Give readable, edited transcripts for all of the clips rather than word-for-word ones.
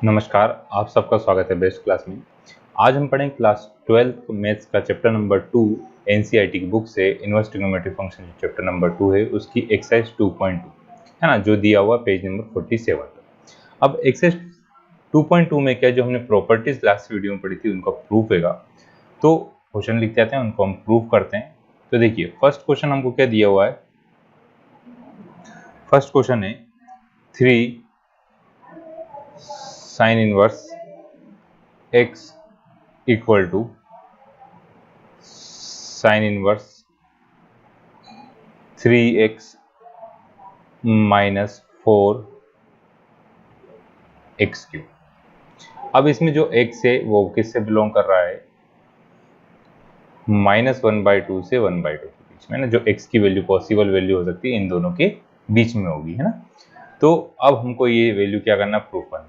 नमस्कार, आप सबका स्वागत है बेस्ट क्लास में। आज हम पढ़ेंगे क्लास 12th मैथ्स का चैप्टर नंबर 2 एनसीईआरटी की बुक से इनवर्स ट्रिग्नोमेट्री फंक्शन जो चैप्टर नंबर 2 है उसकी एक्सरसाइज 2.2 है ना, जो दिया हुआ पेज नंबर 47 पर। अब एक्सरसाइज 2.2 में क्या जो हमने प्रॉपर्टीज लास्ट वीडियो में पढ़ी थी उनका प्रूफ हैगा, तो क्वेश्चन लिख जाते हैं, उनको हम प्रूफ करते हैं। तो देखिए फर्स्ट क्वेश्चन हमको क्या दिया हुआ है। फर्स्ट क्वेश्चन है 3 sine inverse x equal to sine inverse 3x minus 4x cube. अब इसमें जो x है वो किससे बिलोंग कर रहा है, -1/2 से 1/2 के बीच में ना, जो x की वैल्यू पॉसिबल वैल्यू हो सकती है इन दोनों के बीच में होगी, है ना। तो अब हमको ये वैल्यू क्या करना, प्रूफ करना है।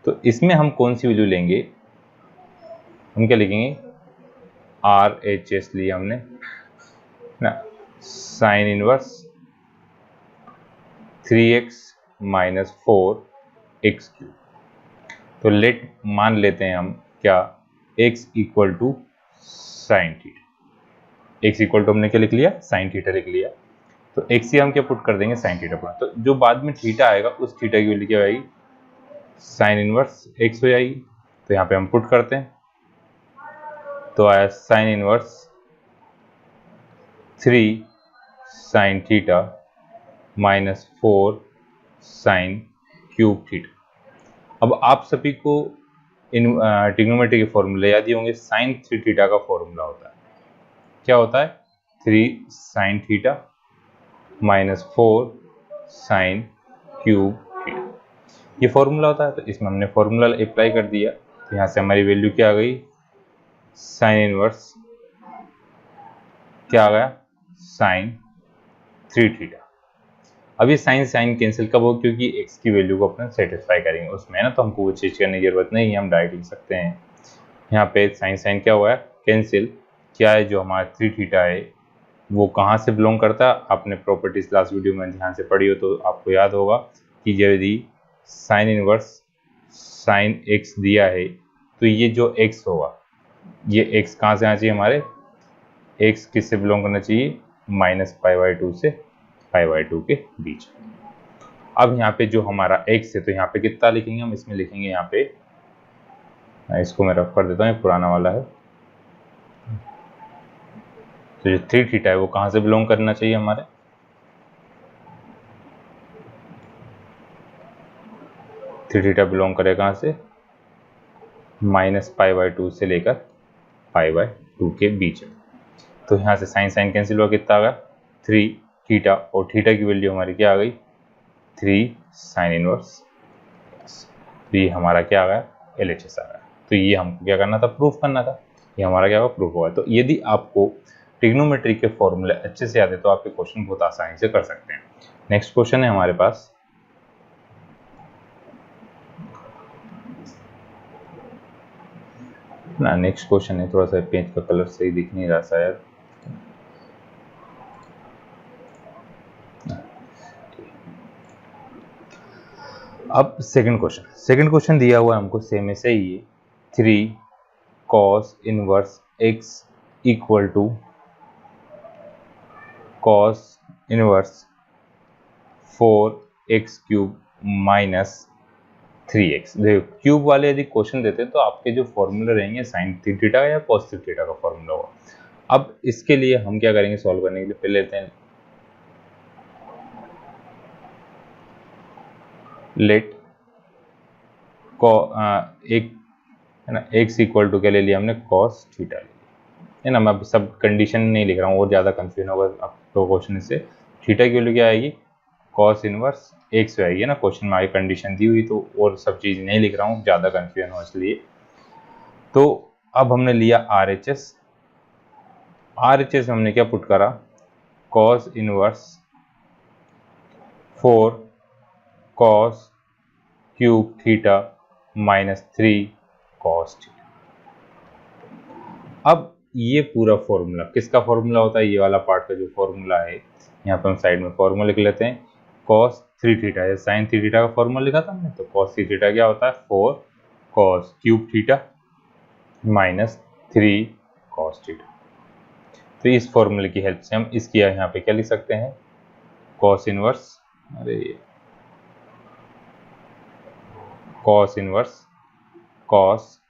तो इसमें हम कौन सी वैल्यू लेंगे, हम क्या लिखेंगे, RHS लिया हमने ना, sine inverse 3x minus 4x cube. तो लेट मान लेते हैं हम क्या, x equal to sine theta. x equal to हमने क्या लिख लिया, साइन थीटा लिख लिया। तो x से हम क्या पुट कर देंगे, साइन थीटा पुट। तो जो बाद में थीटा आएगा उस थीटा की वैल्यू क्या आएगी, साइन इनवर्स x हो जाएगी। तो यहाँ पे हम पुट करते हैं, तो आया sine inverse 3 sine theta minus 4 sine cube theta. अब आप सभी को इन ट्रिग्नोमेट्री के फॉर्मूले याद ही होंगे। साइन 3 थीटा का फॉर्मूला होता है, क्या होता है, 3 sine theta minus 4 sine cube theta, ये फॉर्मूला होता है। तो इसमें हमने फॉर्मूला अप्लाई कर दिया, तो यहाँ से हमारी वैल्यू क्या आ गई, साइन इनवर्स क्या आ गया, साइन 3 थीटा। अब ये साइन साइन कैंसिल कब हो, क्योंकि x की वैल्यू को अपने सेटिस्फाई करेंगे उसमें, है ना, तो हमको वो चीज़ करने की जरूरत नहीं है, हम डायरेक्ट लिख सकते हैं। यहाँ पे साइन साइन क्या हुआ है, कैंसिल। क्या है, जो हमारा 3 थीटा है वो कहाँ से बिलोंग करता है, आपने प्रॉपर्टीज लास्ट वीडियो में ध्यान से पढ़ी हो तो आपको याद होगा कि यदि साइन इनवर्स साइन x दिया है तो ये जो x होगा, ये x कहाँ से आना चाहिए, हमारे x किससे बिलोंग करना चाहिए, -π/2 से π/2 के बीच। अब यहाँ पे जो हमारा x है तो यहाँ पे कितना लिखेंगे हम, इसमें लिखेंगे यहाँ पे, इसको मैं रफ कर देता हूँ, पुराना वाला है। तो जो 3 थीटा है वो कहाँ से बिलोंग करना चाहिए, हमारे 3 थीटा बिलोंग करे कहाँ से, -π/2 से लेकर π/2 के बीच में। तो यहाँ से साइन साइन कैंसिल हुआ, कितना आ गया 3 थीटा, और थीटा की वैल्यू हमारी क्या आ गई, 3 साइन इनवर्स। तो ये हमारा क्या आ गया, LHS आ गया। तो ये हमको क्या करना था, प्रूफ करना था। ये हमारा क्या होगा, प्रूफ होगा। तो यदि आपको ट्रिग्नोमेट्री के फॉर्मूले अच्छे से याद है तो आप ये क्वेश्चन बहुत आसानी से कर सकते हैं। नेक्स्ट क्वेश्चन है हमारे पास, ना नेक्स्ट क्वेश्चन है, थोड़ा सा पेज का कलर सही दिख नहीं रहा शायद। अब सेकंड क्वेश्चन दिया हुआ है हमको, सेम ऐसे ही है, 3 cos inverse x equal to cos inverse 4x cube minus 3x। देखो क्यूब वाले यदि क्वेश्चन देते हैं तो आपके जो फॉर्मूला रहेंगे साइन थीटा या कॉस थीटा का फॉर्मूला होगा। अब इसके लिए हम क्या करेंगे, सॉल्व करने के लिए पहले लेते हैं लेट एक है ना, x इक्वल टू क्या ले लिया हमने, कॉस थीटा ले लिया, है ना। मैं सब कंडीशन नहीं लिख रहा हूँ और ज़्यादा कंफ्यूजन होगा आपको क्वेश्चन से। थीटा की वैल्यू क्या आएगी, कॉस इनवर्स x आएगी, है ना, क्वेश्चन में आगे कंडीशन दी हुई, तो और सब चीज़ नहीं लिख रहा हूँ, ज़्यादा कंफ्यूजन हो इसलिए। तो अब हमने लिया RHS हमने क्या पुट करा, cos inverse 4 cos cube theta minus 3 cos theta. अब ये पूरा फॉर्मूला किसका फॉर्मूला होता है, ये वाला पार्ट का जो फॉर्मूला है, यहाँ पे हम साइड में फॉर्मूला लिख लेते हैं, कॉस 3 थीटा, या साइन 3 थीटा का फॉर्मूला लिखा था हमने, तो कॉस 3 थीटा क्या होता है 4 cos cube theta minus 3 cos theta. तो इस फॉर्मूले की हेल्प से हम इसकी यहाँ पे क्या लिख सकते हैं, cos inverse, cos inverse cos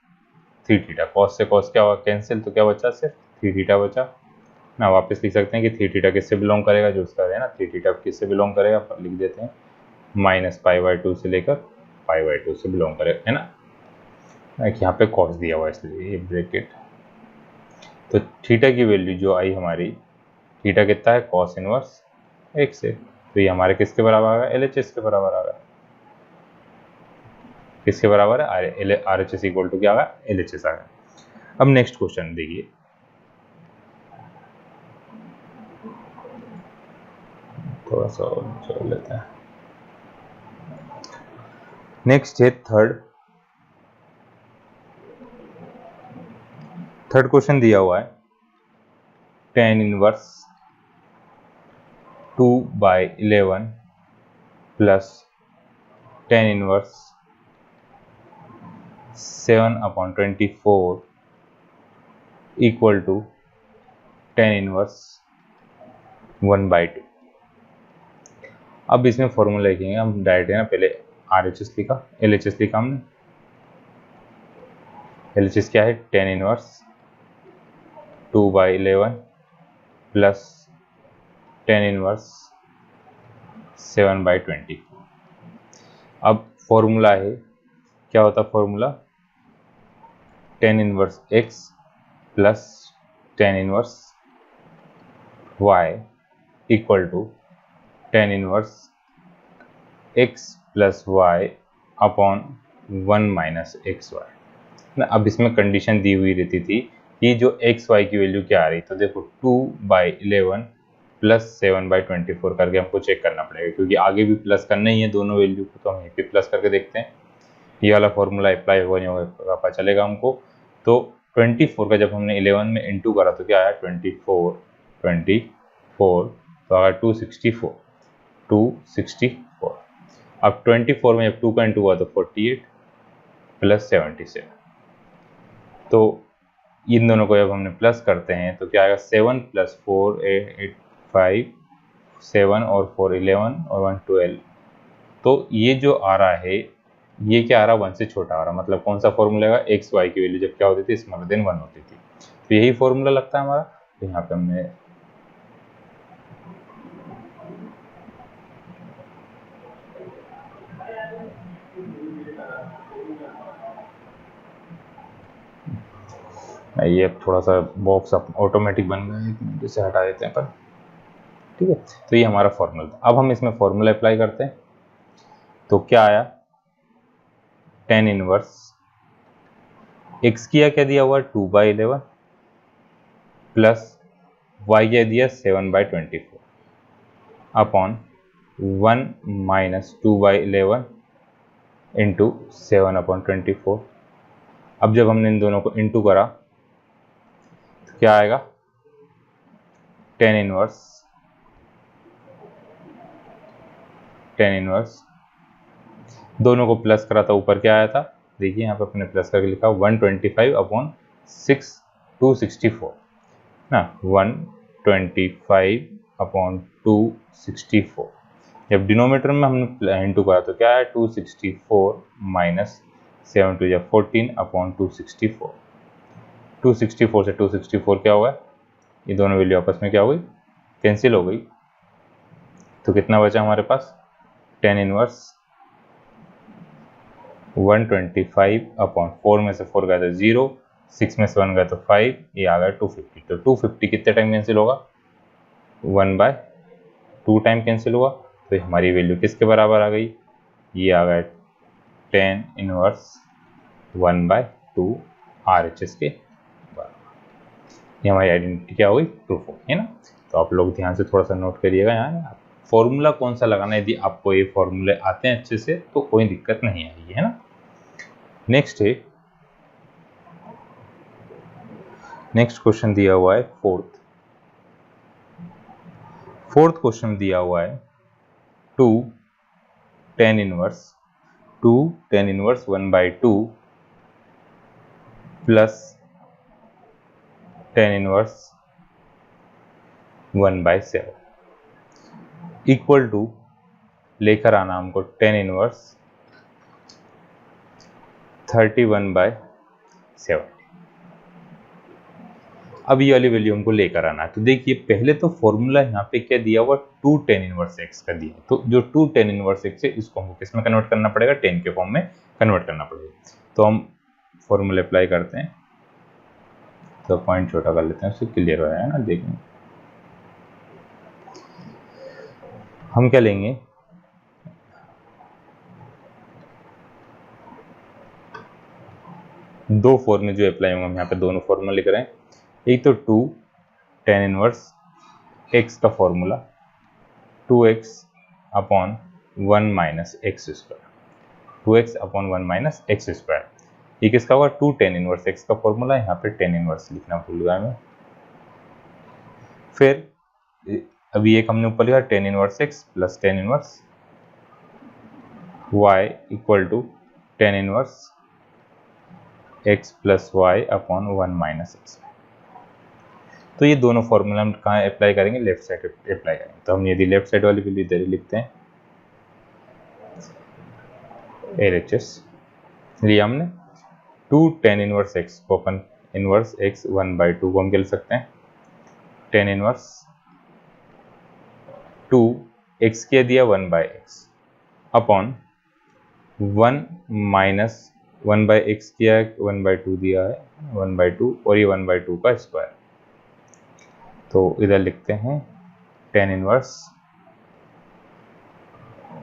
3 theta, cos से कॉस क्या हुआ कैंसिल, तो क्या बचा सिर्फ 3 थीटा बचा ना। वापस लिख सकते हैं कि 3 थीटा किससे बिलोंग करेगा, जो उसका है ना 3 थीटा किससे बिलोंग करेगा, पर लिख देते हैं माइनस पाई/2 से लेकर पाई/2 से बिलोंग करेगा, है ना। यहाँ पे कॉस दिया हुआ इसलिए ये ब्रैकेट। तो थीटा की वैल्यू जो आई हमारी, थीटा कितना है कॉस इनवर्स x से, तो ये हमारे किसके बराबर आ गया, LHS के बराबर आ गया। किसके बराबर है, RHS इक्वल टू क्या आ गया, LHS आ गया। अब नेक्स्ट क्वेश्चन देखिए, थोड़ा सा और चल लेते हैं। नेक्स्ट है थर्ड क्वेश्चन दिया हुआ है tan inverse 2/11 plus tan inverse 7/24 equal to tan inverse 1/2। अब इसमें फॉर्मूला लिखेंगे हम डायरेक्ट, है ना, पहले RHS लिखा, LHS लिखा हमने। LHS क्या है, tan inverse 2/11 plus tan inverse 7/24। अब फॉर्मूला है, क्या होता है formula, tan inverse x plus tan inverse y equal to tan inverse x plus y upon 1 minus x y ना। अब इसमें कंडीशन दी हुई रहती थी कि जो एक्स वाई की वैल्यू क्या आ रही, तो देखो 2/11 प्लस 7/24 करके हमको चेक करना पड़ेगा, क्योंकि आगे भी प्लस करना ही है दोनों वैल्यू को, तो हम यहीं पे प्लस करके देखते हैं ये वाला फॉर्मूला अप्लाई होगा नहीं होगा पता चलेगा हमको। तो 24 का जब हमने 11 में इंटू करा तो क्या आया 24 तो आया 264। अब 24 में जब 2 का इंटू हुआ तो 48 प्लस 77, तो इन दोनों को जब हमने प्लस करते हैं तो क्या आएगा 7 प्लस 4 8 5 7 और 4 11 और 1 12। तो ये जो आ रहा है ये क्या आ रहा है 1 से छोटा आ रहा, मतलब कौन सा फॉर्मूला है, एक्स वाई की वैल्यू जब क्या होती थी स्मॉलर देन 1 होती थी, तो यही फॉर्मूला लगता है हमारा। तो यहाँ पे हमने ये थोड़ा सा बॉक्स ऑटोमेटिक बन गया है, इसे हटा देते हैं पर ठीक है। तो ये हमारा फॉर्मूला था। अब हम इसमें फॉर्मूला अप्लाई करते हैं, तो क्या आया tan इनवर्स x किया क्या दिया हुआ 2/11 प्लस y क्या दिया 7/24 अपॉन 1 माइनस 2/11 इंटू 7/24। अब जब हमने इन दोनों को इंटू करा तो क्या आएगा tan इनवर्स दोनों को प्लस करा था, ऊपर क्या आया था देखिए यहाँ पे अपने प्लस करके लिखा 125 अपॉन 264 ना, 125 अपॉन 264। जब डिनोमीटर में हमने इंटू करा तो क्या है 264 माइनस 7 2 14 अपॉन 264। 264 से 264 क्या होगा, ये दोनों वैल्यू आपस में क्या हो गई कैंसिल हो गई, तो कितना बचा हमारे पास tan इनवर्स 125 अपॉन 4 में से 4 गया तो 0, 6 में से 1 गया तो 5, ये आ गया 250। तो 250 कितने टाइम कैंसिल होगा 1/2 टाइम कैंसिल हुआ, तो हमारी वैल्यू किसके बराबर आ गई, ये आ गया tan इनवर्स 1/2 RHS के बराबर। ये हमारी आइडेंटिटी क्या हो गई प्रूफ हो गई, है ना। तो आप लोग ध्यान से थोड़ा सा नोट करिएगा यहाँ फॉर्मूला कौन सा लगाना है, यदि आपको ये फॉर्मूले आते हैं अच्छे से तो कोई दिक्कत नहीं आएगी, है ना। नेक्स्ट क्वेश्चन दिया हुआ है फोर्थ क्वेश्चन दिया हुआ है 2 tan inverse 1/2 plus tan inverse 1/7 equal to लेकर आना हमको टेन इनवर्स 31/7। अब ये वाली वैल्यू हमको लेकर आना है। तो देखिए पहले तो फॉर्मूला यहाँ पे क्या दिया हुआ, 2 tan इनवर्स x का दिया। तो जो 2 tan इनवर्स x है इसको हमको किस में कन्वर्ट करना पड़ेगा, 10 के फॉर्म में कन्वर्ट करना पड़ेगा। तो हम फॉर्मूला अप्लाई करते हैं, तो पॉइंट छोटा कर लेते हैं, उससे क्लियर हो जाएगा ना। देखेंगे हम क्या लेंगे, दो फॉर्मूले जो अप्लाई होंगे, हम यहाँ पे दोनों फॉर्मूला लिख रहे हैं। एक तो 2 tan इनवर्स x का formula 2x upon 1 minus x square, 2x upon 1 minus x square. ये किसका होगा, 2 tan इनवर्स x का फॉर्मूला। यहाँ पे tan इनवर्स लिखना भूल गया मैं। फिर अभी एक हमने ऊपर लिखा tan inverse x plus tan inverse y equal to tan inverse x plus y upon 1 minus x. तो ये दोनों फॉर्मूला हम कहाँ अप्लाई करेंगे, लेफ्ट साइड अप्लाई करेंगे। तो हम यदि लेफ्ट साइड वाली वैल्यू इधर लिखते हैं, LHS लिया हमने 2 tan इनवर्स x को अपन इनवर्स x 1/2 को हम लिख सकते हैं tan इनवर्स 2 x के दिया 1/x अपॉन 1 माइनस 1/x किया है, 1/2 दिया है 1/2 और ये 1/2 का स्क्वायर। तो इधर लिखते हैं tan इनवर्स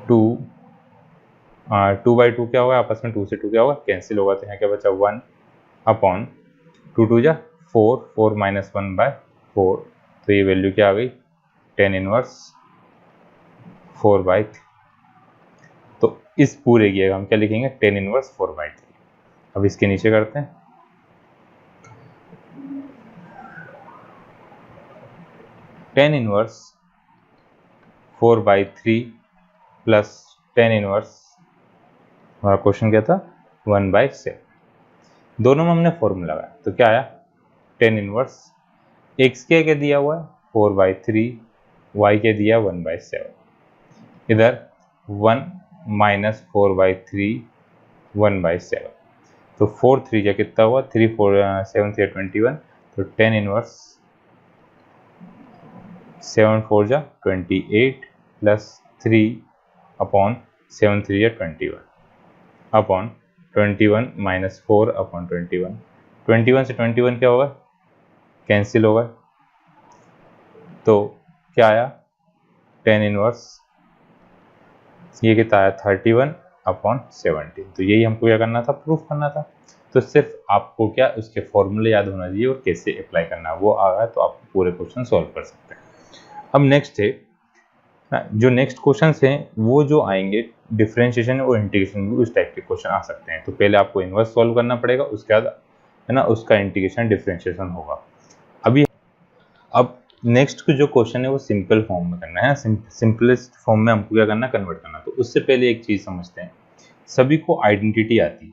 2/2 क्या होगा, आपस में 2 से 2 क्या होगा, कैंसिल होगा। तो यहाँ क्या बचा 1 अपॉन 2 2 जा 4, 4 माइनस 1/4। तो ये वैल्यू क्या आ गई, tan इनवर्स 4/3। तो इस पूरे की हम क्या लिखेंगे, tan इनवर्स 4/3। अब इसके नीचे करते हैं, tan inverse 4/3 plus tan inverse, हमारा क्वेश्चन क्या था 1/7। दोनों में हमने फॉर्मूला लगाया तो क्या आया, tan इनवर्स x के क्या दिया हुआ है 4/3, y के दिया 1/7। इधर 1 माइनस 4/3 1/7। तो 4 3 का कितना हुआ, 3 4 7 3 21। तो tan इनवर्स 7 4 जा 28 प्लस 3 अपॉन 7 3 या 21 अपॉन 21 माइनस 4 अपॉन 21। 21 से 21 क्या होगा, कैंसिल होगा। तो क्या आया, tan इनवर्स ये कितना आया 31 अपॉन 17। तो यही हमको क्या करना था, प्रूफ करना था। तो सिर्फ आपको क्या उसके फॉर्मूले याद होना चाहिए और कैसे अप्लाई करना है, वो आ गया तो आप पूरे क्वेश्चन सॉल्व कर सकते हैं। अब नेक्स्ट है, जो नेक्स्ट क्वेश्चंस हैं वो जो आएंगे डिफरेंशिएशन और इंटीग्रेशन भी उस टाइप के क्वेश्चन आ सकते हैं। तो पहले आपको इनवर्स सॉल्व करना पड़ेगा, उसके बाद है ना उसका इंटीग्रेशन डिफरेंशिएशन होगा। अब नेक्स्ट जो क्वेश्चन है वो सिंपल फॉर्म में करना है, सिंपलेस्ट फॉर्म में हमको क्या करना, कन्वर्ट करना। तो उससे पहले एक चीज समझते हैं, सभी को आइडेंटिटी आती है,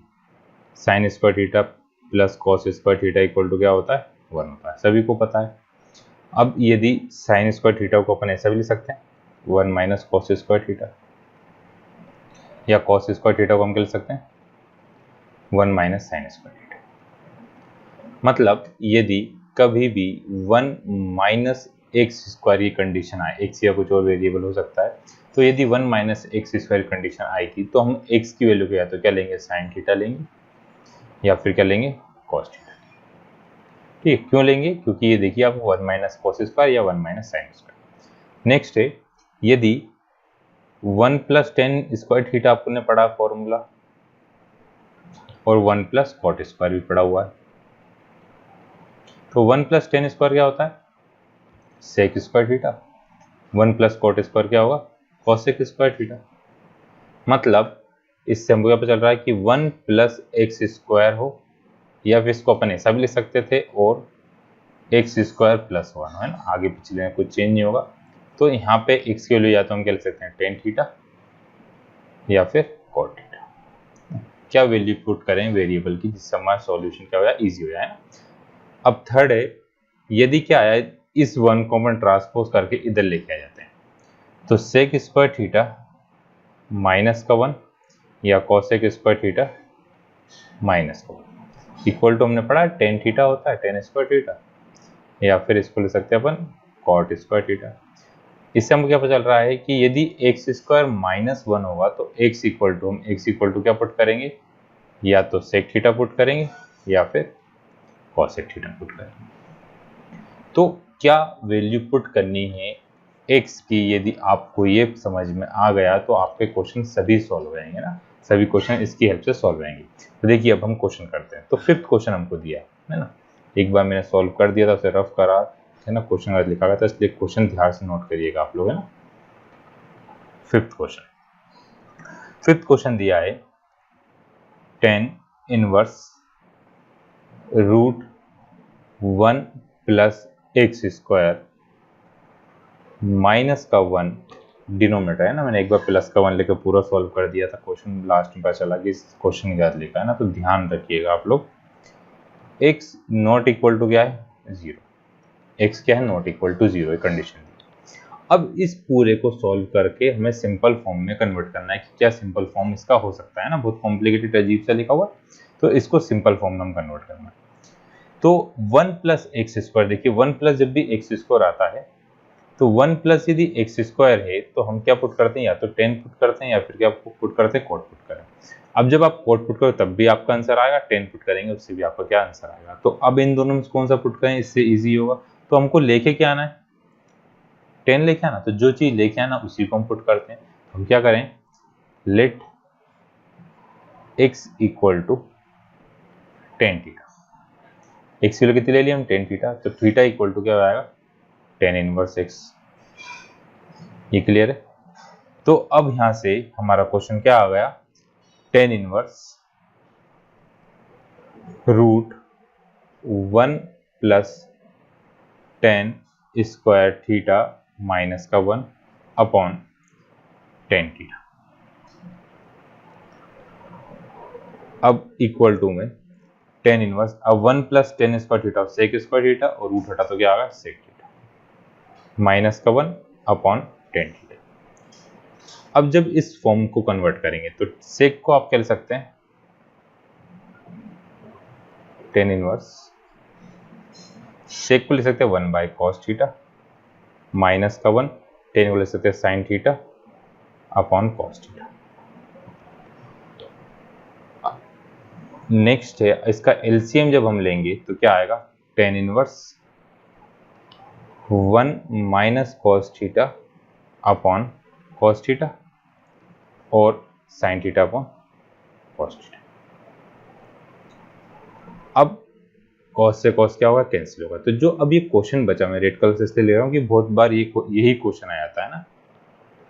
sine square theta plus cos square theta equal to क्या होता है 1 होता है, सभी को पता है। अब यदि साइन स्क्वायर थीटा को अपन ऐसा भी लिख सकते हैं 1 माइनस कॉस स्क्वायर थीटा, या कॉस स्क्वायर थीटा को हम लिख सकते हैं 1 माइनस साइन स्क्वायर थीटा। मतलब यदि कभी भी 1 माइनस एक्स स्क्वायर की कंडीशन आए, एक्स या कुछ और वेरिएबल हो सकता है, तो यदि 1 माइनस एक्स स्क्वायर कंडीशन आएगी तो हम एक्स की वैल्यू क्या, तो क्या लेंगे साइन थीटा लेंगे या फिर क्या लेंगे कॉस थीटा। ठीक, क्यों लेंगे, क्योंकि ये देखिए आप 1 माइनस कॉस स्क्वायर या 1 माइनस साइन स्क्वायर। नेक्स्ट है, यदि 1 प्लस टेन स्क्वायर थीटा आपने पढ़ा फॉर्मूला, और 1 प्लस कॉट स्क्वायर भी पढ़ा हुआ है। तो 1 प्लस टेन स्क्वायर क्या होता है sec square theta, 1 plus cot square क्या होगा कॉसेक स्क्वायर थीटा। मतलब इससे हमको क्या पता चल रहा है कि 1 प्लस एक्स स्क्वायर हो, या फिर इसको अपन ऐसा भी लिख सकते थे और एक्स स्क्वायर प्लस 1 है ना, आगे पिछले में कुछ चेंज नहीं होगा। तो यहाँ पे एक्स की वैल्यू या तो हम क्या लिख सकते हैं टेन थीटा, या फिर कॉट थीटा। क्या वैल्यू पुट करें वेरिएबल की जिससे हमारा सॉल्यूशन क्या हो जाए, इजी हो जाए ना। अब थर्ड है, यदि क्या आया इस 1 कॉमन ट्रांसपोज करके इधर लेके आ जाते हैं, तो सेक स्क्वायर थीटा माइनस का 1 या कॉसेक स्क्वायर थीटा माइनस का 1 इक्वल टू हमने पढ़ा टेन थीटा होता है, टेन स्क्वायर थीटा, या फिर इसको ले सकते हैं अपन कॉट स्क्वायर थीटा। इससे हमको क्या पता चल रहा है कि यदि एक्स स्क्वायर माइनस 1 होगा तो एक्स इक्वल टू क्या पुट करेंगे, या तो सेक थीटा पुट करेंगे या फिर कॉसेक थीटा पुट करेंगे। तो क्या वैल्यू पुट करनी है एक्स की, यदि आपको ये समझ में आ गया तो आपके क्वेश्चन सभी सॉल्व हो जाएंगे ना, सभी क्वेश्चन इसकी हेल्प से सॉल्व हो जाएंगे। तो देखिए अब हम क्वेश्चन करते हैं। तो फिफ्थ क्वेश्चन हमको दिया है ना, एक बार मैंने सॉल्व कर दिया था, उसे रफ करा है ना, क्वेश्चन अगर लिखा गया था, इसलिए क्वेश्चन ध्यान से नोट करिएगा आप लोग, है ना। फिफ्थ क्वेश्चन दिया है tan inverse root 1 plus x square minus का 1 डिनोमिनेटर है ना, मैंने एक बार प्लस का 1 लेकर पूरा सॉल्व कर दिया था क्वेश्चन, लास्ट में पता चला कि इस क्वेश्चन के साथ लिखा है ना, तो ध्यान रखिएगा आप लोग। x नॉट इक्वल टू क्या है 0, x क्या है नॉट इक्वल टू 0 कंडीशन। अब इस पूरे को सॉल्व करके हमें सिंपल फॉर्म में कन्वर्ट करना है कि क्या सिंपल फॉर्म इसका हो सकता है ना, बहुत कॉम्प्लिकेटेड अजीब सा लिखा हुआ, तो इसको सिंपल फॉर्म में हम कन्वर्ट करना है। तो 1 प्लस एक्स स्क्वायर, देखिए 1 प्लस जब भी एक्स स्क्वायर आता है तो 1 प्लस यदि एक्स स्क्वायर है तो हम क्या पुट करते हैं, या तो 10 पुट करते हैं या फिर क्या पुट करते हैं, कोट पुट करें। अब जब आप कोट पुट करो तब भी आपका आंसर आएगा, 10 पुट करेंगे उससे भी आपका क्या आंसर आएगा। तो अब इन दोनों में कौन सा पुट करें, इससे इजी होगा। तो हमको लेके क्या आना है, 10 लेके आना, तो जो चीज लेके आना उसी को हम पुट करते हैं। हम क्या करें, let x equal to 10 theta, x की वैल्यू कितनी ले ली हम 10 थीटा, तो थीटा इक्वल टू क्या आएगा tan इनवर्स x। ये क्लियर है। तो अब यहां से हमारा क्वेश्चन क्या आ गया, tan inverse root 1 plus tan square theta minus का 1 अपॉन tan थीटा। अब इक्वल टू में tan इनवर्स, अब 1 plus tan square theta sec square theta और रूट हटा तो क्या आ गया सेक थीटा माइनस का 1 अपॉन tan थीटा। अब जब इस फॉर्म को कन्वर्ट करेंगे तो सेक को आप कह सकते हैं tan इनवर्स, सेक को ले सकते हैं 1 बाय कॉस थीटा माइनस का 1, tan को ले सकते हैं sign theta upon cos theta. Next है इसका एलसीएम जब हम लेंगे तो क्या आएगा, tan inverse 1 minus cos theta upon cos theta और sine theta upon cos theta. अब कॉस से कॉस क्या होगा, कैंसिल होगा। तो जो अब ये क्वेश्चन बचा, मैं रेड कलर से इसलिए ले रहा हूँ कि बहुत बार यही क्वेश्चन आ जाता है ना,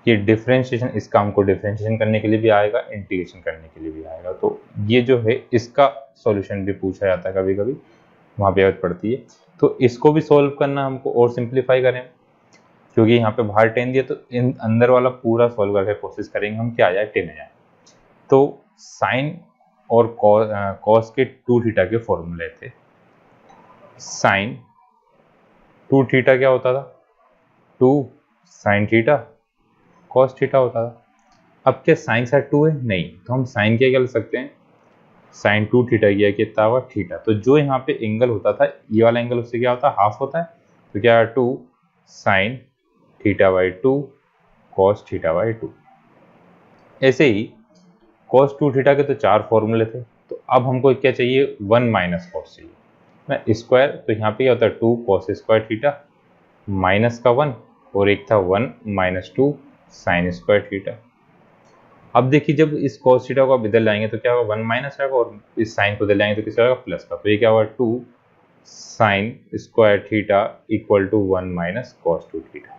कि डिफरेंशिएशन, इस काम को डिफरेंशिएशन करने के लिए भी आएगा, इंटीग्रेशन करने के लिए भी आएगा। तो ये जो है इसका सॉल्यूशन भी पूछा जाता है कभी कभी, वहाँ पे जरूरत पड़ती है। तो इसको भी सॉल्व करना हमको और सिंप्लीफाई करें, क्योंकि यहाँ पे बाहर 10 दिया, तो इन अंदर वाला पूरा सॉल्व करके कोशिश करेंगे हम क्या आ जाए 10 आ जाए। तो साइन और कॉस के 2 थीटा के फॉर्मूले थे। साइन 2 थीटा क्या होता था, 2 साइन थीटा कॉस थीटा होता था। अब क्या साइन साइड 2 है, नहीं, तो हम साइन क्या कर सकते हैं, साइन 2 थीटा किया कितना हुआ थीटा। तो जो यहाँ पे एंगल होता था ये वाला एंगल, उससे क्या होता है हाफ होता है, तो क्या 2 sine theta by 2 cos theta by 2। ऐसे ही कॉस 2 थीटा के तो 4 फॉर्मूले थे, तो अब हमको क्या चाहिए 1 माइनस कॉस चाहिए ना, स्क्वायर। तो यहाँ पे क्या होता है 2 कॉस स्क्वायर थीटा माइनस का 1 और एक था 1 माइनस 2 साइन स्क्वायर थीटा। अब देखिए जब इस cos थीटा को आप इधर लाएंगे तो क्या होगा 1 माइनस आएगा, और इस साइन को इधर लाएंगे तो किसका आएगा प्लस का। तो ये क्या होगा 2 sine square theta equal to 1 minus cos 2 theta.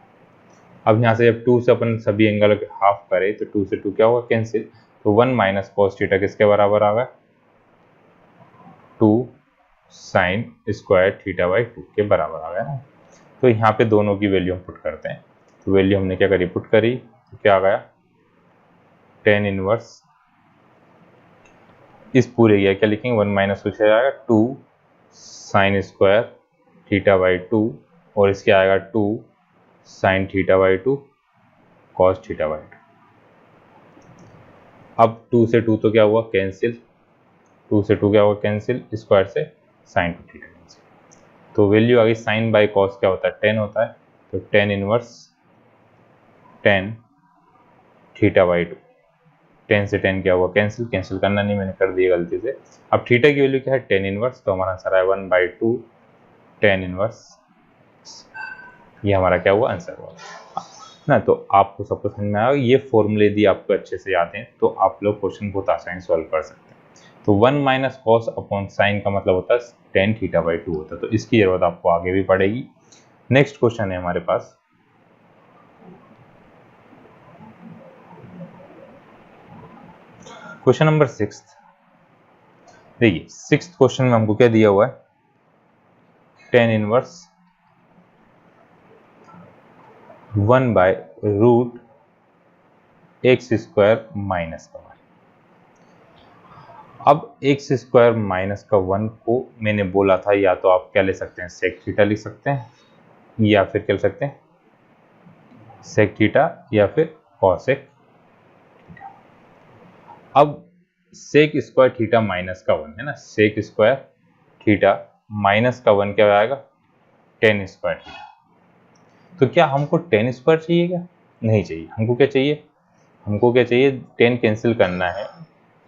अब यहाँ से जब 2 से अपन सभी एंगल के हाफ करें तो 2 से 2 क्या होगा कैंसिल, तो 1 माइनस कॉस थीटा किसके बराबर आ गया 2 साइन स्क्वायर थीटा बाई 2 के बराबर आ गया ना। तो यहाँ पे दोनों की वैल्यू हम पुट करते हैं, तो वैल्यू हमने क्या करी पुट करी, तो क्या आ गया टेन इनवर्स इस पूरे या क्या लिखेंगे 1 माइनस कुछ आएगा 2 साइन स्क्वायर थीटा बाई 2 और इसके आएगा 2 sine theta by 2 cos theta by 2। अब 2 से 2 तो क्या हुआ कैंसिल, 2 से 2 क्या हुआ कैंसिल, स्क्वायर से साइन 2 थीटा कैंसिल, तो वैल्यू आ गई साइन बाई कॉस क्या होता है 10 होता है, तो टेन इनवर्स 10 थीटा बाई 2, 10 से 10 क्या हुआ कैंसिल, कैंसिल करना नहीं मैंने कर दिया गलती से। अब थीटा की वैल्यू क्या है 10 इनवर्स, तो हमारा आंसर आया 1/2 10 इनवर्स, ये हमारा क्या हुआ आंसर हुआ ना। तो आपको सबको समझ में आया, ये फॉर्मूले यदि आपको अच्छे से याद हैं तो आप लोग क्वेश्चन बहुत आसानी से सॉल्व कर सकते हैं। तो 1 माइनस कॉस अपॉन साइन का मतलब होता है टेन थीटा बाई 2 होता है, तो इसकी जरूरत आपको आगे भी पड़ेगी। नेक्स्ट क्वेश्चन है हमारे पास, क्वेश्चन नंबर 6। देखिए 6th क्वेश्चन में हमको क्या दिया हुआ है, टेन इनवर्स 1/रूट एक्स स्क्वायर माइनस का 1। अब एक्स स्क्वायर माइनस का 1 को मैंने बोला था या तो आप क्या ले सकते हैं सेक थीटा लिख सकते हैं, या फिर क्या लिख सकते हैं सेक थीटा या फिर कॉसेक। अब सेक स्क्वायर थीटा माइनस का 1 है ना, सेक स्क्वायर थीटा माइनस का 1 क्या आएगा टेन स्क्वायर थीटा। तो क्या हमको टेन स्क्वायर चाहिए क्या, नहीं चाहिए, हमको क्या चाहिए, हमको क्या चाहिए 10 कैंसिल करना है,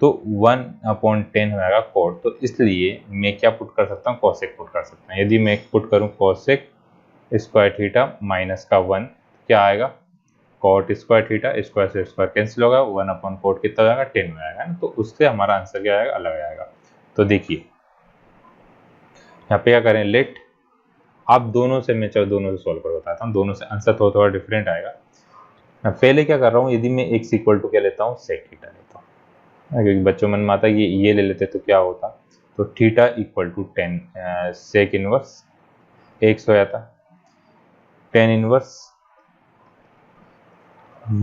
तो 1/10 हो जाएगा कॉट, तो इसलिए मैं क्या पुट कर सकता हूँ कॉसेक पुट कर सकता हूँ। यदि मैं पुट करूँ कॉसेक स्क्वायर थीटा माइनस का 1 क्या आएगा कॉट स्क्वायर थीटा, स्क्वायर से स्क्वायर कैंसिल होगा, 1/कोट कितना हो जाएगा 10 में आएगा ना, तो उससे हमारा आंसर क्या आएगा अलग आएगा। तो देखिए यहाँ पे क्या करें लेट, आप दोनों से मैं चलो दोनों से सॉल्व कर बताता हूँ, दोनों से आंसर थोड़ा डिफरेंट आएगा। मैं पहले क्या कर रहा हूँ, यदि मैं x इक्वल टू क्या लेता हूँ सेक थीटा लेता हूँ, क्योंकि बच्चों मन में आता है ये ले लेते तो क्या होता, तो theta equal to 10 sec inverse x हो जाता, 10 इनवर्स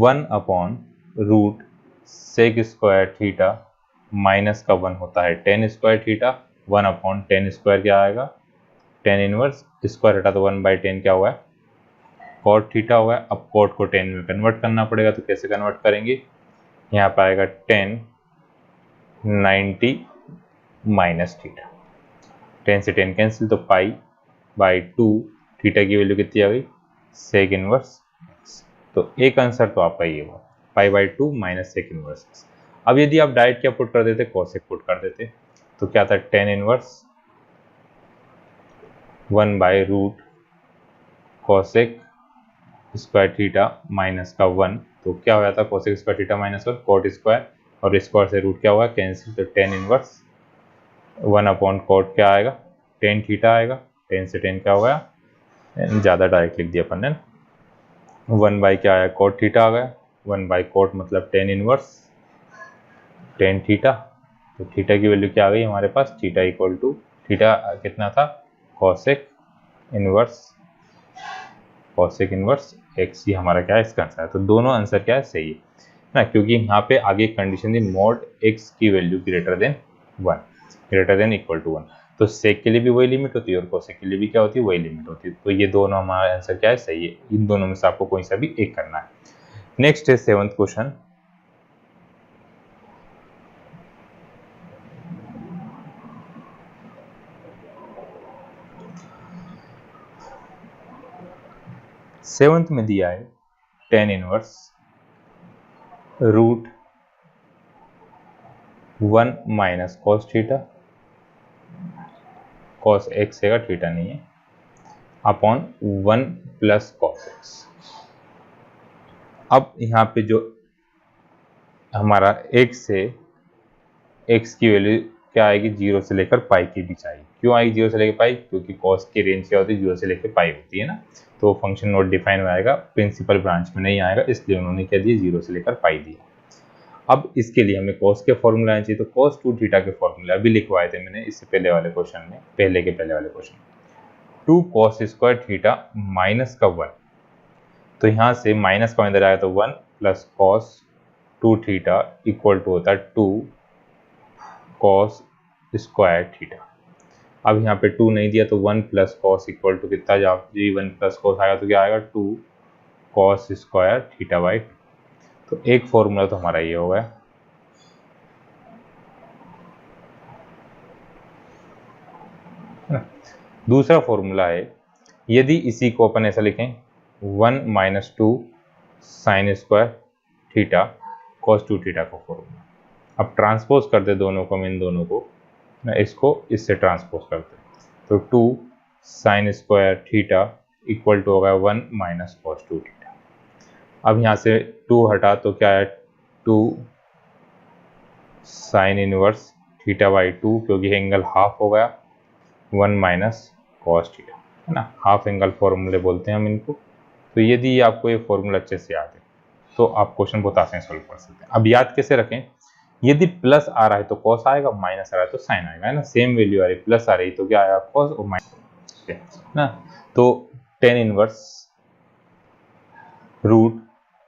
1/रूट सेक स्क्वायर थीटा माइनस का 1 होता है 10 स्क्वायर थीटा, 1/10 स्क्वायर क्या आएगा 10 इनवर्स, स्क्वायर हटा तो 1/10 क्या हुआ है कॉट थीटा हुआ है। अब कॉट को 10 में कन्वर्ट करना पड़ेगा, तो कैसे कन्वर्ट करेंगे, यहाँ पर आएगा 10 90 माइनस थीटा, 10 से 10 कैंसिल, तो पाई/2 थीटा की वैल्यू कितनी आ गई सेक इनवर्स, तो एक आंसर तो आपका ये हुआ पाई/2 माइनस सेक इनवर्स। अब यदि आप डायरेक्ट क्या पुट कर देते कॉसेक पुट कर देते, तो क्या था 10 इनवर्स 1/रूट कॉसेक स्क्वायर थीटा माइनस का 1, तो क्या हो जाता cosec square theta minus 1 cot square, और स्क्वायर से रूट क्या हुआ कैंसिल, तो 10 इनवर्स 1/कोट क्या आएगा 10 थीटा आएगा, 10 से 10 क्या हो गया ज़्यादा डायरेक्ट लिख दिया अपन ने, 1 क्या आया कोट थीटा आ गया, 1/कोट मतलब 10 इनवर्स 10 थीटा, तो थीटा की वैल्यू क्या आ गई हमारे पास, थीटा इक्वल टू थीटा कितना था कॉसेक इनवर्स एक्स, ये हमारा क्या है इसका आंसर है। तो दोनों आंसर क्या है सही है ना, क्योंकि यहाँ पे आगे कंडीशन थी मोड एक्स की value greater than 1 greater than equal to 1, तो सेक के लिए भी वही लिमिट होती है और कोसेक के लिए भी क्या होती है वही लिमिट होती है। तो ये दोनों हमारा आंसर क्या है सही है, इन दोनों में से आपको कोई सा भी एक करना है। नेक्स्ट है 7th क्वेश्चन, सेवंथ में दिया है 10 inverse root 1 minus cos theta, cos x है थीटा नहीं है, अपॉन 1 प्लस कॉस एक्स। अब यहाँ पे जो हमारा एक्स है, एक्स की वैल्यू क्या आएगी 0 से लेकर पाई के बीच आएगी। क्यों आएगी 0 से लेकर पाई, क्योंकि कॉस की रेंज क्या होती है 0 से लेकर पाई होती है ना, तो फंक्शन नोट डिफाइन हो आएगा, प्रिंसिपल ब्रांच में नहीं आएगा, इसलिए उन्होंने क्या दिया 0 से लेकर पाई दिया। अब इसके लिए हमें कॉस के फॉर्मूला आना चाहिए, तो कॉस 2 थीटा के फॉर्मूला अभी लिखवाए थे मैंने इससे पहले वाले क्वेश्चन में, पहले वाले question 2 cos square theta minus का 1, तो यहाँ से माइनस का इधर आया तो 1 plus cos 2 theta equal to होता है 2 कॉस स्क्वायर थीटा। अब यहाँ पे 2 नहीं दिया तो 1 प्लस कॉस इक्वल टू कितना, जब जी 1 प्लस कॉस आएगा तो क्या आएगा 2 कॉस स्क्वायर थीटा बाई 2। तो एक फॉर्मूला तो हमारा ये हो गया। दूसरा फॉर्मूला है, यदि इसी को अपन ऐसा लिखें 1 minus 2 sine square theta cos 2 theta का फॉर्मूला। अब ट्रांसपोज करते दोनों को, इन दोनों को ना, इसको इससे ट्रांसपोज करते तो 2 sine square theta equal to होगा 1 माइनस कॉस 2 थीटा। अब यहाँ से 2 हटा तो क्या है 2 साइन इनवर्स थीटा बाई 2, क्योंकि एंगल हाफ हो गया 1 माइनस कॉस थीटा, है ना, हाफ एंगल फॉर्मूले बोलते हैं हम इनको। तो यदि आपको ये फॉर्मूला अच्छे से याद है तो आप क्वेश्चन बहुत आसानी से सॉल्व कर सकते हैं। अब याद कैसे रखें, यदि प्लस आ रहा है तो कॉस आएगा, माइनस आ रहा है तो साइन आएगा, है ना, सेम वैल्यू आ रही, प्लस आ रही तो क्या आएगा कॉस और माइनस, ना। तो टेन इनवर्स रूट,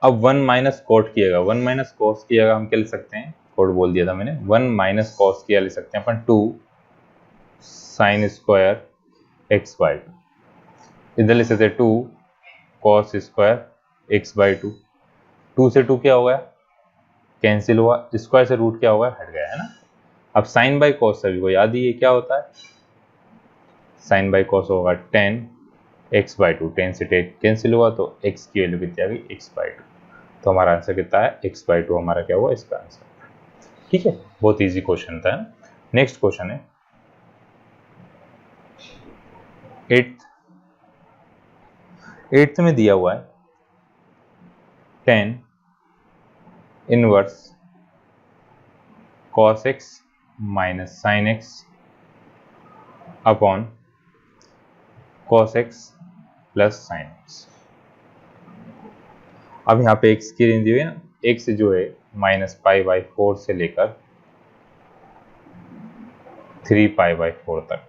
अब 1 माइनस कॉट किएगा, 1 माइनस कॉस किएगा हम क्या लिख सकते हैं, कॉट बोल दिया था मैंने, 1 माइनस कॉस किया लिख सकते हैं अपन 2 साइन स्क्वायर एक्स बाई 2, इधर लिख सकते 2 कॉस स्क्वायर एक्स बाई 2। 2 से 2 क्या हो गया, कैंसिल हुआ, स्क्वायर से रूट क्या होगा, हट गया, है ना। अब साइन बाई कॉस सभी को याद ही है क्या होता है, साइन बाई कॉस होगा 10 एक्स बाई 2, 10 से 10 कैंसिल हुआ तो एक्स की वैल्यू कितनी आ गई, एक्स बाई 2। तो हमारा आंसर कितना है, एक्स बाई 2 हमारा क्या हुआ इसका आंसर। ठीक है, बहुत इजी क्वेश्चन था। नेक्स्ट क्वेश्चन है 8th में दिया हुआ है 10 inverse cos x minus sine x upon cos x plus sine x. अब यहाँ पे x की रेंज दी हुई है ना, x जो है माइनस पाई बाई 4 से लेकर 3 पाई बाई 4 तक,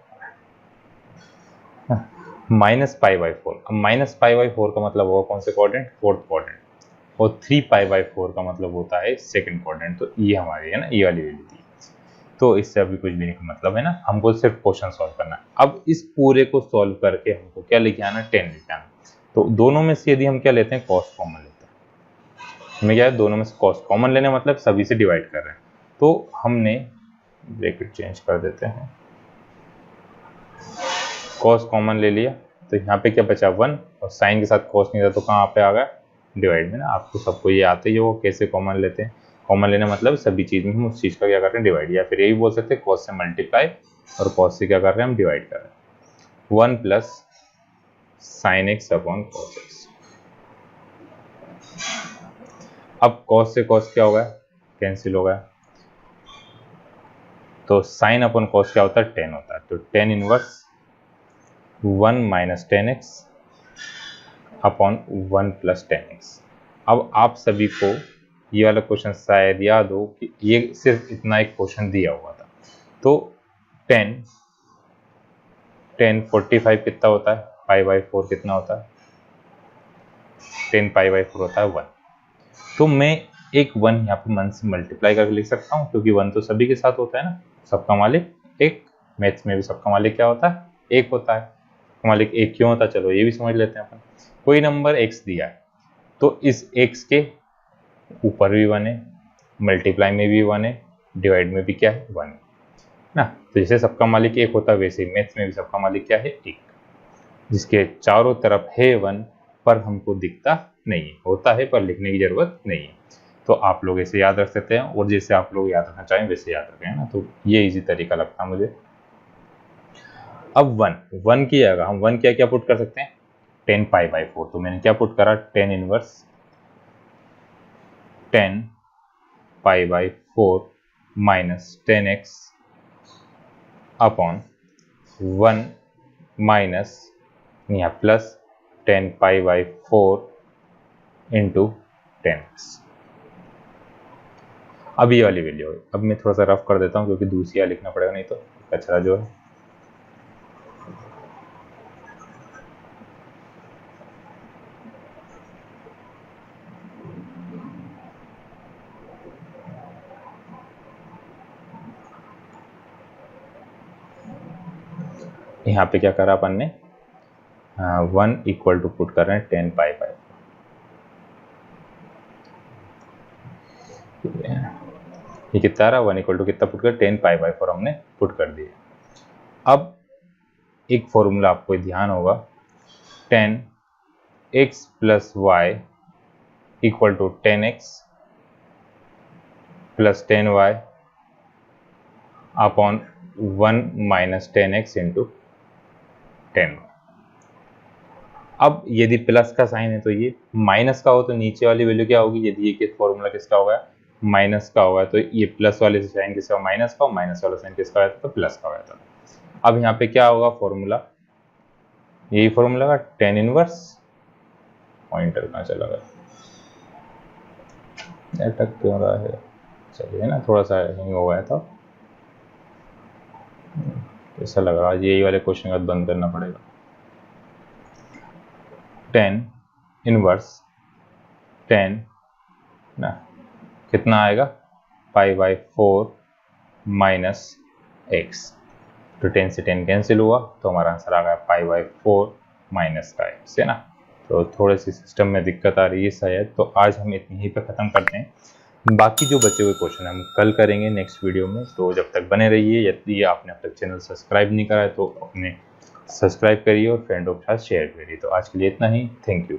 माइनस पाई बाई 4। अब माइनस पाई बाई 4 का मतलब होगा कौन से क्वाड्रेंट, फोर्थ क्वाड्रेंट, और 3 पाई बाई 4 का मतलब होता है सेकंड क्वाड्रेंट। तो ये हमारी है ना, ये वाली वैल्यू थी। तो इससे अभी कुछ भी नहीं मतलब है ना, हमको सिर्फ क्वेश्चन सॉल्व करना है। अब इस पूरे को सॉल्व करके हमको क्या लिखे आना, 10 लिखे आना। तो दोनों में से यदि हम क्या लेते हैं, कॉस कॉमन लेते हैं, हमें क्या है, दोनों में से कॉस कॉमन लेने मतलब सभी से डिवाइड कर रहे हैं। तो हमने ब्रैकेट चेंज कर देते हैं, कॉस कॉमन ले लिया तो यहाँ पे क्या बचा 1, और साइन के साथ कॉस नहीं था तो कहाँ पे आ गया, डिवाइड में ना। आपको सबको ये आते ही हो कैसे कॉमन लेते हैं, कॉमन लेना मतलब सभी चीज में हम उस चीज का क्या कर रहे हैं, डिवाइड, या फिर यही बोल सकते हैं कॉस से मल्टीप्लाई और कॉस से क्या कर रहे हैं हम, डिवाइड कर रहे हैं। 1 plus sine x upon cos x. अब कॉस से कॉस क्या होगा, कैंसिल हो गया, तो साइन अपॉन कॉस क्या होता है, 10 होता है। तो 10 inverse 1 minus 10x upon 1 plus 10x। अब आप सभी को ये वाला क्वेश्चन शायद याद हो कि ये सिर्फ इतना एक क्वेश्चन दिया हुआ था। तो 10 45 कितना होता है, पाई बाई 4 कितना होता है, 10 पाई बाई 4 होता है 1। तो मैं एक 1 यहाँ पे 1 से मल्टीप्लाई करके लिख सकता हूँ, क्योंकि 1 तो सभी के साथ होता है ना, सबका मालिक एक, मैथ्स में भी सबका मालिक क्या होता है, एक होता है। मालिक एक क्यों होता है, चलो ये भी समझ लेते हैं अपन। कोई नंबर x दिया है तो इस x के ऊपर भी 1 है, मल्टीप्लाई में भी 1 है, डिवाइड में भी क्या है, 1 ना। तो जैसे सबका मालिक एक होता है वैसे ही मैथ्स में भी सबका मालिक क्या है, एक, जिसके चारों तरफ है 1 पर हमको दिखता नहीं है, होता है पर लिखने की जरूरत नहीं है। तो आप लोग ऐसे याद रख सकते हैं, और जैसे आप लोग याद रखना चाहें वैसे याद रखें ना। तो ये इजी तरीका लगता है मुझे। अब 1 की जगह हम 1 क्या क्या पुट कर सकते हैं, 10 पाई बाई 4। तो मैंने क्या पुट करा, 10 inverse 10 pi by 4 minus 10x upon 1 minus यहाँ plus 10 pi by 4 into 10x। अब ये वाली वैल्यू है। अब मैं थोड़ा सा रफ कर देता हूँ क्योंकि दूसरी लिखना पड़ेगा, नहीं तो कचरा जो है। यहाँ पे क्या करा अपन ने, 1 इक्वल टू पुट कर रहे हैं 10 पाई बाई, ये कितना रहा, 1 इक्वल टू कितना पुट कर 10 पाई बाई 4 हमने पुट कर दिया। अब एक फॉर्मूला आपको ध्यान होगा, 10x plus y equal to 10x plus 10y upon 1 minus 10x into 10। अब यदि प्लस का साइन है तो ये माइनस का हो तो नीचे वाली वैल्यू क्या होगी, यदि ये फॉर्मूला किसका होगा, माइनस का होगा, तो ये प्लस वाले साइन किसका माइनस का, माइनस वाला साइन किसका होगा तो प्लस का होगा। अब यहाँ पे क्या होगा फॉर्मूला, यही फॉर्मूला का टेन इनवर्स, पॉइंटर कहाँ चला गया, अटक क्यों रहा है, चलिए ना थोड़ा सा हैंग हो गया था, ऐसा लग रहा है यही वाले क्वेश्चन का बंद करना पड़ेगा। 10 इनवर्स 10 ना कितना आएगा, पाई बाई 4 माइनस एक्स, तो 10 से 10 कैंसिल हुआ तो हमारा आंसर आ गया पाई बाई 4 माइनस का एक्स, है ना। तो थोड़े सी सिस्टम में दिक्कत आ रही है शायद, तो आज हम इतनी ही पे ख़त्म करते हैं, बाकी जो बचे हुए क्वेश्चन हम कल करेंगे नेक्स्ट वीडियो में। तो जब तक बने रहिए, यदि आपने अब तक चैनल सब्सक्राइब नहीं करा है तो अपने सब्सक्राइब करिए और फ्रेंडों के साथ शेयर करिए। तो आज के लिए इतना ही, थैंक यू।